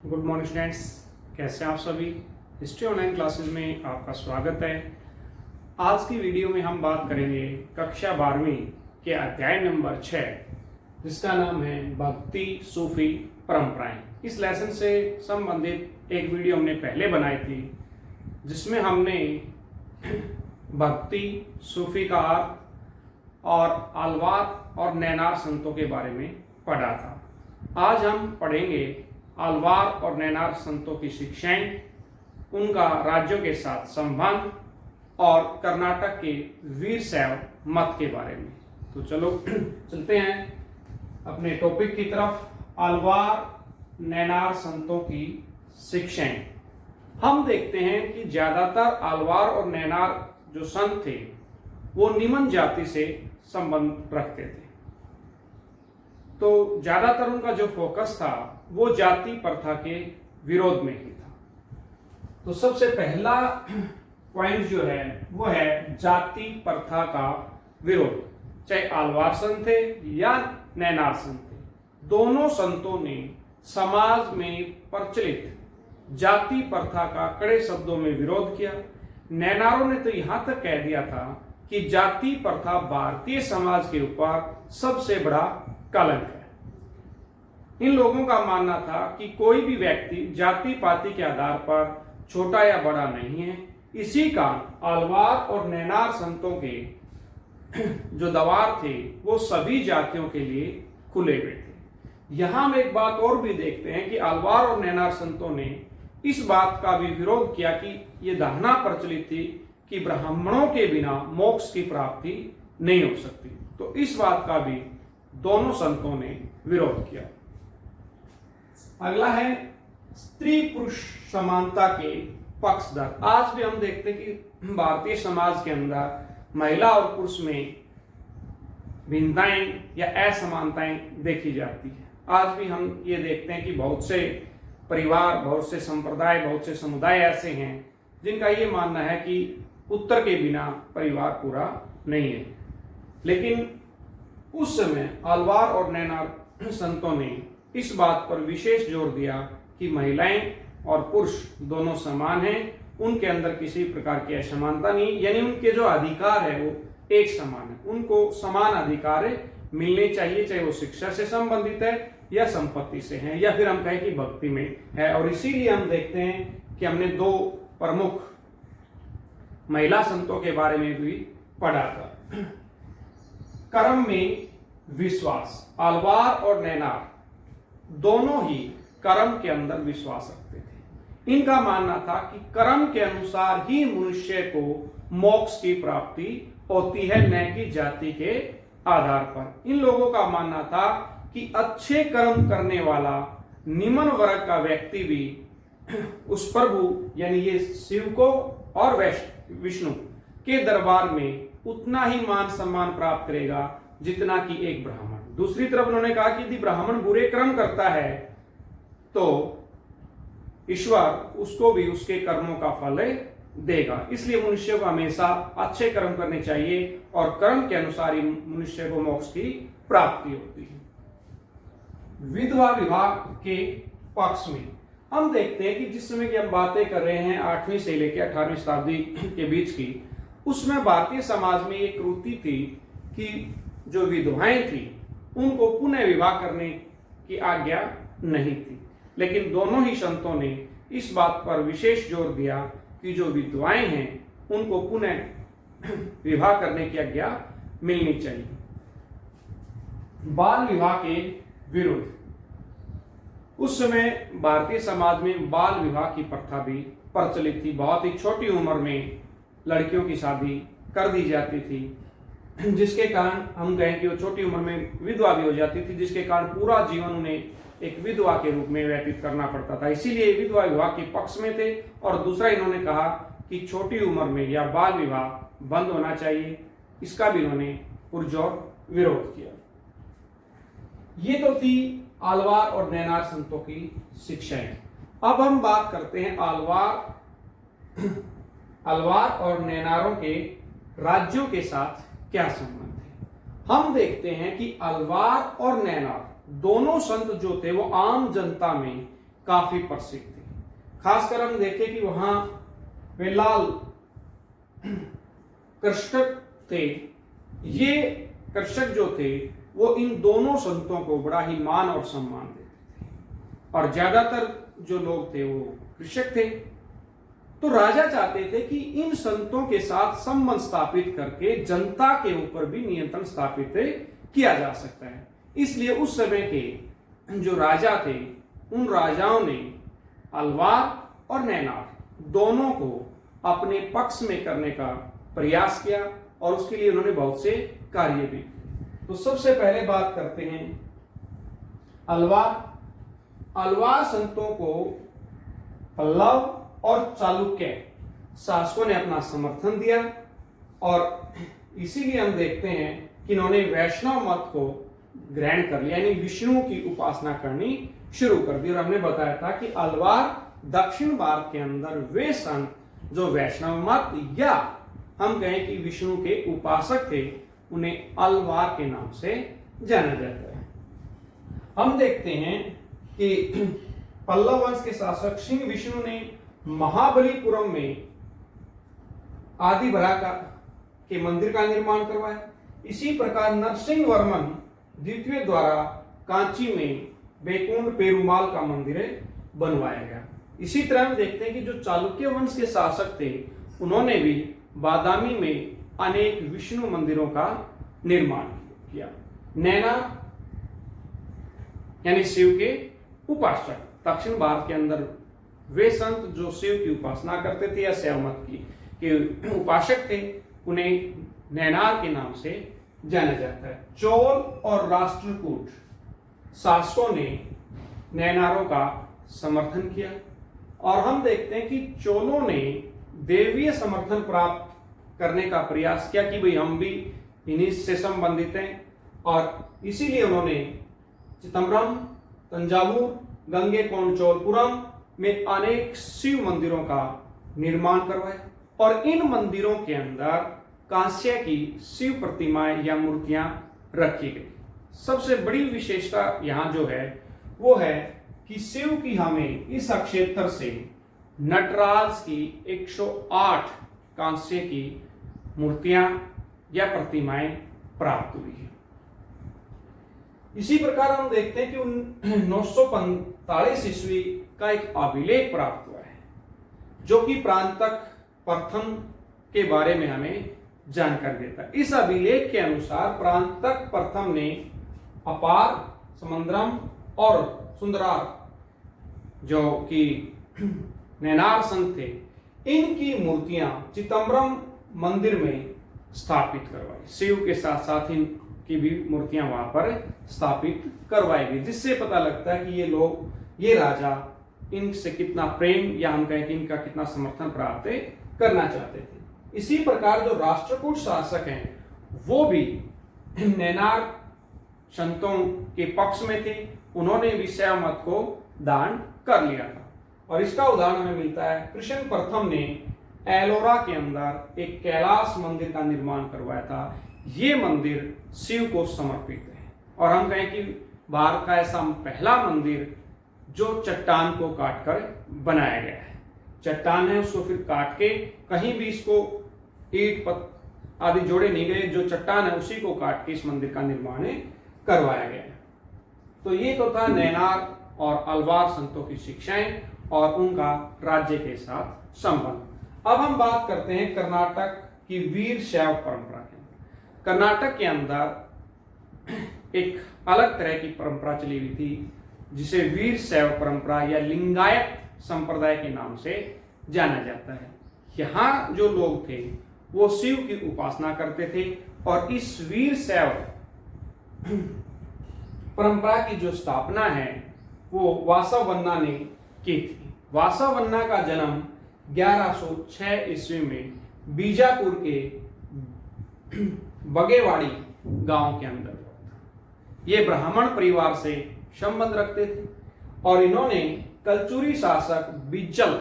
Good morning students, कैसे हैं आप सभी। हिस्ट्री ऑनलाइन क्लासेस में आपका स्वागत है। आज की वीडियो में हम बात करेंगे कक्षा 12वीं के अध्याय नंबर 6 जिसका नाम है भक्ति सूफी परंपराएं। इस लेसन से संबंधित एक वीडियो हमने पहले बनाई थी जिसमें हमने भक्ति सूफी का अर्थ और आलवार और नैनार संतों के बारे में पढ़ा था। आज हम पढ़ेंगे आलवार और नैनार संतों की शिक्षाएं, उनका राज्यों के साथ संबंध और कर्नाटक के वीर शैव मत के बारे में। तो चलो चलते हैं अपने टॉपिक की तरफ। आलवार नैनार संतों की शिक्षाएं। हम देखते हैं कि ज्यादातर आलवार और नैनार जो संत थे वो निम्न जाति से संबंध रखते थे, तो ज्यादातर उनका जो फोकस था वो जाति प्रथा के विरोध में ही था। तो सबसे पहला पॉइंट जो है वो है जाति प्रथा का विरोध। चाहे आलवार संत थे या नैनार संत थे, दोनों संतों ने समाज में प्रचलित जाति प्रथा का कड़े शब्दों में विरोध किया। नैनारों ने तो यहां तक कह दिया था कि जाति प्रथा भारतीय समाज के ऊपर सबसे बड़ा कलंक है। इन लोगों का मानना था कि कोई भी व्यक्ति जाति पाति के आधार पर छोटा या बड़ा नहीं है। इसी कारण आलवार और नैनार संतों के जो दरबार थे वो सभी जातियों के लिए खुले हुए थे। यहां हम एक बात और भी देखते हैं कि आलवार और नैनार संतों ने इस बात का भी विरोध किया कि यह धारणा प्रचलित थी कि ब्राह्मणों के बिना मोक्ष की प्राप्ति नहीं हो सकती। तो इस बात का भी दोनों संतों ने विरोध किया। अगला है स्त्री पुरुष समानता के पक्षधर। आज भी हम देखते हैं कि भारतीय समाज के अंदर महिला और पुरुष में भिन्नताएं या असमानताएं देखी जाती है। आज भी हम ये देखते हैं कि बहुत से परिवार, बहुत से संप्रदाय, बहुत से समुदाय ऐसे हैं जिनका ये मानना है कि उत्तर के बिना परिवार पूरा नहीं है। लेकिन उस समय आलवार और नैनार संतों ने इस बात पर विशेष जोर दिया कि महिलाएं और पुरुष दोनों समान हैं, उनके अंदर किसी प्रकार की असमानता नहीं, यानी उनके जो अधिकार है वो एक समान है, उनको समान अधिकार मिलने चाहिए, चाहे वो शिक्षा से संबंधित है या संपत्ति से है या फिर हम कहें कि भक्ति में है। और इसीलिए हम देखते हैं कि हमने दो प्रमुख महिला संतों के बारे में भी पढ़ा था। कर्म में विश्वास। आलवार और नैनार दोनों ही कर्म के अंदर विश्वास रखते थे। इनका मानना था कि कर्म के अनुसार ही मनुष्य को मोक्ष की प्राप्ति होती है, न कि जाति के आधार पर। इन लोगों का मानना था कि अच्छे कर्म करने वाला निम्न वर्ग का व्यक्ति भी उस प्रभु यानी ये शिव को और विष्णु के दरबार में उतना ही मान सम्मान प्राप्त करेगा जितना कि एक ब्राह्मण। दूसरी तरफ उन्होंने कहा कि यदि ब्राह्मण बुरे कर्म करता है तो ईश्वर उसको भी उसके कर्मों का फल देगा। इसलिए मनुष्य को हमेशा अच्छे कर्म करने चाहिए और कर्म के अनुसार ही मनुष्य को मोक्ष की प्राप्ति होती है। विधवा विवाह के पक्ष में हम देखते हैं कि जिस समय की हम बातें कर रहे हैं 8वीं से लेकर 18वीं शताब्दी के बीच की, उसमें भारतीय समाज में एक रूढ़ि थी कि जो विधवाएं थी उनको पुनः विवाह करने की आज्ञा नहीं थी। लेकिन दोनों ही संतों ने इस बात पर विशेष जोर दिया कि जो विधवाएं हैं उनको पुनः विवाह करने की आज्ञा मिलनी चाहिए। बाल विवाह के विरुद्ध। उस समय भारतीय समाज में बाल विवाह की प्रथा भी प्रचलित थी। बहुत ही छोटी उम्र में लड़कियों की शादी कर दी जाती थी, जिसके कारण हम कहें कि वो छोटी उम्र में विधवा भी हो जाती थी, जिसके कारण पूरा जीवन उन्हें एक विधवा के रूप में व्यतीत करना पड़ता था। इसीलिए विधवा विवाह के पक्ष में थे। और दूसरा इन्होंने कहा कि छोटी उम्र में या बाल विवाह बंद होना चाहिए, इसका भी इन्होंने पुरजोर विरोध किया। ये तो थी आलवार और नैनार संतों की शिक्षाएं। अब हम बात करते हैं आलवार और नैनारों के राज्यों के साथ क्या संबंध है। हम देखते हैं कि आलवार और नैनार दोनों संत जो थे वो आम जनता में काफी प्रसिद्ध थी। खासकर हम देखें कि वहां वे लाल कृषक थे। ये कृषक जो थे वो इन दोनों संतों को बड़ा ही मान और सम्मान देते थे और ज्यादातर जो लोग थे वो कृषक थे। तो राजा चाहते थे कि इन संतों के साथ संबंध स्थापित करके जनता के ऊपर भी नियंत्रण स्थापित किया जा सकता है। इसलिए उस समय के जो राजा थे उन राजाओं ने अलवार और नैनार दोनों को अपने पक्ष में करने का प्रयास किया और उसके लिए उन्होंने बहुत से कार्य भी किए। तो सबसे पहले बात करते हैं अलवार। अलवार संतों को पल्लव और चालुक्य शासकों ने अपना समर्थन दिया और इसीलिए हम देखते हैं कि इन्होंने वैष्णव मत को ग्रहण कर लिया, यानी विष्णु की उपासना करनी शुरू कर दी। और हमने बताया था कि अलवार दक्षिण भारत के अंदर वे संत जो वैष्णव मत या हम कहें कि विष्णु के उपासक थे उन्हें अलवार के नाम से जाना जाता है। हम देखते हैं कि पल्लव वंश के शासक सिंह विष्णु ने महाबलीपुरम में आदिवरा के मंदिर का निर्माण करवाया। इसी प्रकार नरसिंह वर्मन द्वितीय द्वारा कांची में बैकुंठ पेरुमाल का मंदिर बनवाया गया। इसी तरह हम देखते हैं कि जो चालुक्य वंश के शासक थे उन्होंने भी बादामी में अनेक विष्णु मंदिरों का निर्माण किया। नैना यानी शिव के उपासक दक्षिण भारत के अंदर वे संत जो शिव की उपासना करते थे या शैव मत के उपासक थे उन्हें नैनार के नाम से जाना जाता है। चोल और राष्ट्रकूट शासकों ने नैनारों का समर्थन किया और हम देखते हैं कि चोलों ने देवीय समर्थन प्राप्त करने का प्रयास किया कि भाई हम भी इन्हीं से संबंधित हैं और इसीलिए उन्होंने चिदम्बरम, तंजावुर, गंगैकोंड चोलपुरम में अनेक शिव मंदिरों का निर्माण करवाया और इन मंदिरों के अंदर कांस्य की शिव प्रतिमाएं या मूर्तियां रखी गई। सबसे बड़ी विशेषता यहां जो है वो है कि शिव की हमें इस क्षेत्र से नटराज की 108 कांस्य की मूर्तियां या प्रतिमाएं प्राप्त हुई है। इसी प्रकार हम देखते हैं कि 945 ईस्वी का एक अभिलेख प्राप्त हुआ है जो कि प्रांतक प्रथम के बारे में हमें जानकारी देता है। इस अभिलेख के अनुसार प्रांतक प्रथम ने अपार, समंद्रम और सुंदरार जो कि नैनार संत थे इनकी मूर्तियां चिदम्बरम मंदिर में स्थापित करवाई। शिव के साथ साथ इनकी भी मूर्तियां वहां पर स्थापित करवाई गई, जिससे पता लगता है कि ये लोग, ये राजा इनसे कितना प्रेम या हम कहें कि इनका कितना समर्थन प्राप्त करना चाहते थे। इसी प्रकार जो राष्ट्रकूट शासक हैं वो भी नैनार संतों के पक्ष में थे, उन्होंने भी शैव मत को दान कर लिया था और इसका उदाहरण हमें मिलता है कृष्ण प्रथम ने एलोरा के अंदर एक कैलाश मंदिर का निर्माण करवाया था। ये मंदिर शिव को समर्पित है और हम कहें कि भारत का ऐसा पहला मंदिर जो चट्टान को काटकर बनाया गया है। चट्टान है उसको फिर काट के कहीं भी इसको ईंट पत्थर आदि जोड़े नहीं गए, जो चट्टान है उसी को काट के इस मंदिर का निर्माण करवाया गया है। तो ये तो था नैनार और अलवार संतों की शिक्षाएं और उनका राज्य के साथ संबंध। अब हम बात करते हैं कर्नाटक की वीर शैव परंपरा के अंदर। कर्नाटक के अंदर एक अलग तरह की परंपरा चली हुई थी जिसे वीर शैव परंपरा या लिंगायत संप्रदाय के नाम से जाना जाता है। यहाँ जो लोग थे वो शिव की उपासना करते थे और इस वीर शैव परंपरा की जो स्थापना है वो वासवन्ना ने की थी। वासवन्ना का जन्म 1106 ईस्वी में बीजापुर के बगेवाड़ी गांव के अंदर हुआ था। ये ब्राह्मण परिवार से संबंध रखते थे और इन्होंने कलचुरी शासक बिज्जल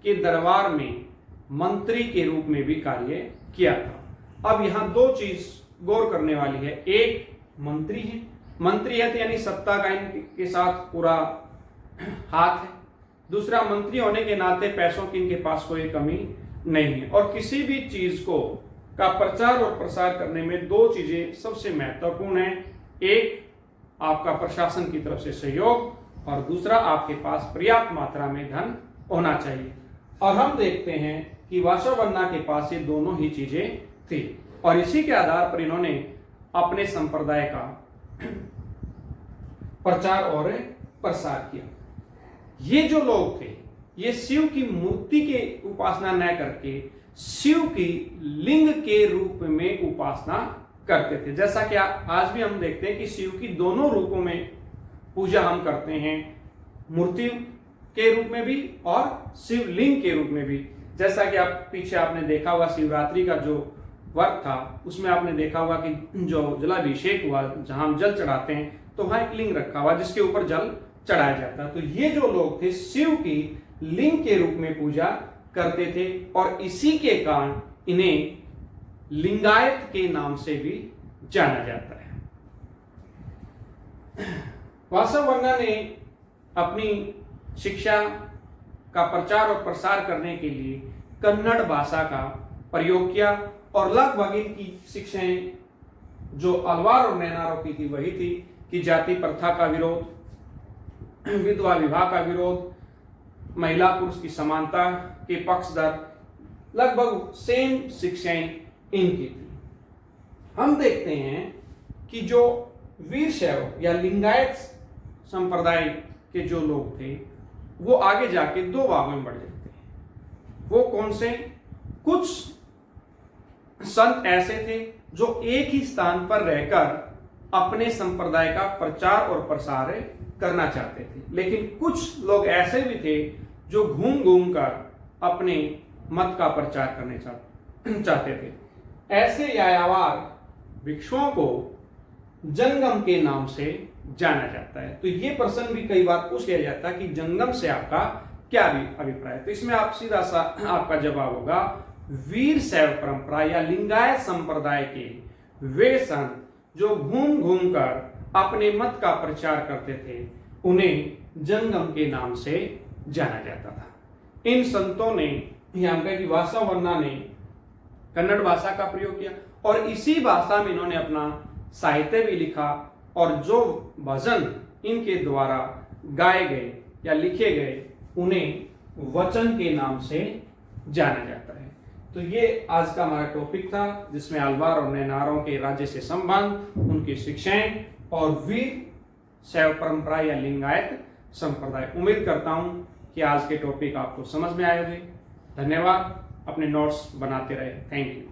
के दरबार में मंत्री के रूप में भी कार्य किया था। अब यहाँ दो चीज गौर करने वाली है। एक मंत्री है, मंत्री है यानी सत्ता का इनके साथ पूरा हाथ है दूसरा, मंत्री होने के नाते पैसों की इनके पास कोई कमी नहीं है। और किसी भी चीज को का प्रचार और प्रसार करने में दो चीजें सबसे महत्वपूर्ण हैं। एक, आपका प्रशासन की तरफ से सहयोग, और दूसरा, आपके पास पर्याप्त मात्रा में धन होना चाहिए। और हम देखते हैं कि वासवन्ना के पास ये दोनों ही चीजें थी, और इसी के आधार पर इन्होंने अपने संप्रदाय का प्रचार और प्रसार किया। ये जो लोग थे, ये शिव की मूर्ति के उपासना न करके शिव की लिंग के रूप में उपासना करते थे। जैसा कि आज भी हम देखते हैं कि शिव की दोनों रूपों में पूजा हम करते हैं, मूर्ति के रूप में भी और शिवलिंग के रूप में भी। जैसा कि आप पीछे आपने देखा हुआ शिवरात्रि का जो व्रत था, उसमें आपने देखा होगा कि जो जलाभिषेक हुआ, जहां हम जल चढ़ाते हैं, तो वहां एक लिंग रखा हुआ जिसके ऊपर जल चढ़ाया जाता है। तो ये जो लोग थे शिव की लिंग के रूप में पूजा करते थे, और इसी के कारण इन्हें लिंगायत के नाम से भी जाना जाता है। वासवन्ना ने अपनी शिक्षा का प्रचार और प्रसार करने के लिए कन्नड़ भाषा का प्रयोग किया, और लगभग इनकी शिक्षाएं जो अलवार और नैनारों की थी वही थी कि जाति प्रथा का विरोध, विधवा विवाह का विरोध, महिला पुरुष की समानता के पक्षधर, लगभग सेम शिक्षाएं इनकी थी। हम देखते हैं कि जो वीरशैव या लिंगायत संप्रदाय के जो लोग थे, वो आगे जाके दो भागों में बढ़ जाते हैं। वो कौन से? कुछ संत ऐसे थे जो एक ही स्थान पर रहकर अपने संप्रदाय का प्रचार और प्रसार करना चाहते थे, लेकिन कुछ लोग ऐसे भी थे जो घूम घूम कर अपने मत का प्रचार करने चाहते थे। ऐसे यायावर भिक्षुओं को जंगम के नाम से जाना जाता है। तो ये प्रश्न भी कई बार पूछ लिया जाता है कि जंगम से आपका क्या अभिप्राय है। तो इसमें आप सीधा सा आपका जवाब होगा, वीर शैव परंपरा या लिंगायत संप्रदाय के वे संत जो घूम घूम कर अपने मत का प्रचार करते थे, उन्हें जंगम के नाम से जाना जाता था। इन संतों ने, यहाँ कहा कि वासवन्ना ने कन्नड़ भाषा का प्रयोग किया, और इसी भाषा में इन्होंने अपना साहित्य भी लिखा, और जो भजन इनके द्वारा गाए गए या लिखे गए, उन्हें वचन के नाम से जाना जाता है। तो ये आज का हमारा टॉपिक था, जिसमें अलवार और नैनारों के राज्य से संबंध, उनकी शिक्षाएं और वीर शैव परंपरा या लिंगायत संप्रदाय। उम्मीद करता हूं कि आज के टॉपिक आपको समझ में आए होंगे। धन्यवाद। अपने नोट्स बनाते रहे। Thank you.